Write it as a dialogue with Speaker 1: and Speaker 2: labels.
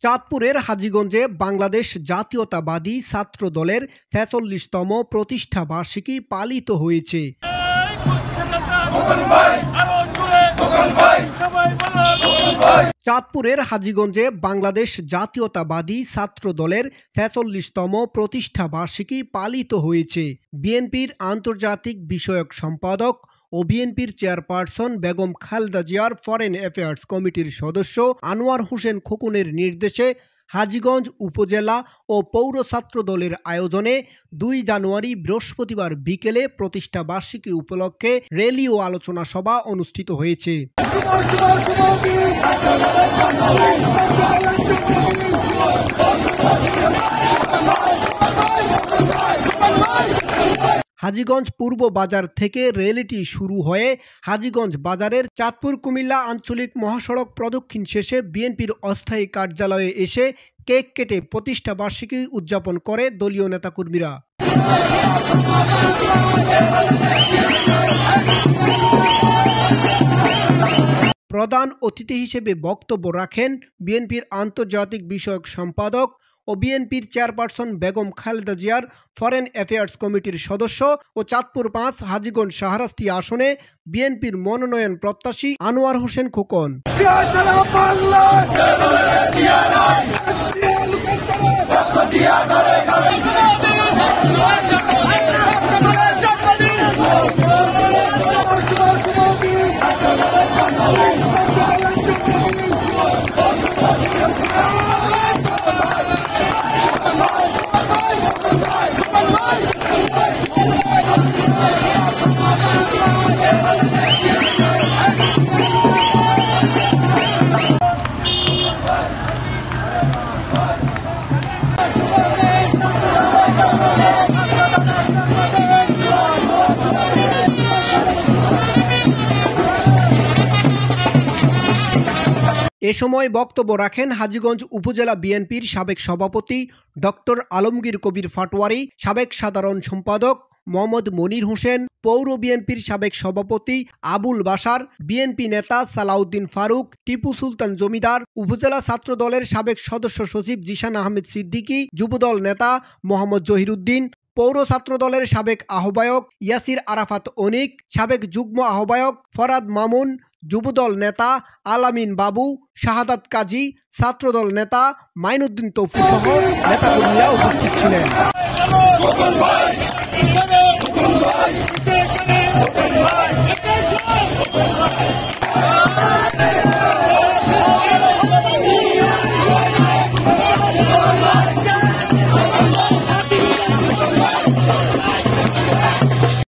Speaker 1: চাঁদপুরের হাজীগঞ্জে বাংলাদেশ জাতীয়তাবাদী ছাত্র দলের ৪৬তম প্রতিষ্ঠা বার্ষিকী পালিত হয়েছে। চাঁদপুরের হাজীগঞ্জে বাংলাদেশ জাতীয়তাবাদী ছাত্র দলের ৪৬তম প্রতিষ্ঠা বার্ষিকী পালিত হয়েছে। বিএনপির আন্তর্জাতিক বিষয়ক সম্পাদক ও বিএনপির চেয়ারপারসন বেগম খালেদা জিয়ার ফরেন অ্যাফেয়ার্স কমিটির সদস্য আনোয়ার হোসেন খোকনের নির্দেশে হাজীগঞ্জ উপজেলা ও পৌর ছাত্র দলের আয়োজনে ২ জানুয়ারি বৃহস্পতিবার বিকেলে প্রতিষ্ঠা বার্ষিকী উপলক্ষে র্যালি ও আলোচনা সভা অনুষ্ঠিত হয়েছে। হাজীগঞ্জ পূর্ব বাজার থেকে র্যালিটি শুরু হয়ে হাজীগঞ্জ বাজারের চাঁদপুর কুমিল্লা আঞ্চলিক মহাসড়ক প্রদক্ষিণ শেষে বিএনপির অস্থায়ী কার্যালয়ে এসে কেক কেটে প্রতিষ্ঠা বার্ষিকী উদযাপন করে দলীয় নেতাকর্মীরা। প্রধান অতিথি হিসেবে বক্তব্য রাখেন বিএনপির আন্তর্জাতিক বিষয়ক সম্পাদক ও বিএনপির চেয়ারপারসন বেগম খালেদা জিয়ার ফরেন অ্যাফেয়ার্স কমিটির সদস্য ও চাঁদপুর ৫ হাজীগঞ্জ শাহরাস্তি আসনে বিএনপির মনোনয়ন প্রত্যাশী আনোয়ার হোসেন খোকন। এ সময় বক্তব্য রাখেন হাজীগঞ্জ উপজেলা বিএনপির সাবেক সভাপতি ডক্টর আলমগীর কবির পাটোয়ারী, সাবেক সাধারণ সম্পাদক মোহাম্মদ মনির হোসেন, পৌর বিএনপির সাবেক সভাপতি আবুল বাশার, বিএনপি নেতা সালাউদ্দিন ফারুক, টিপু সুলতান জমিদার, উপজেলা ছাত্র দলের সাবেক সদস্য সচিব জিশান আহমেদ সিদ্দিকী, যুবদল নেতা মোহাম্মদ জহিরুদ্দিন, পৌর ছাত্র দলের সাবেক আহ্বায়ক ইয়াসির আরাফাত অনিক, সাবেক যুগ্ম আহ্বায়ক ফরাদ মামুন, যুবদল নেতা আলামিন বাবু, শাহাদাত কাজী, ছাত্রদল নেতা মাইনুদ্দিন তৌফিক সহ নেতাকর্মীরা উপস্থিত ছিলেন।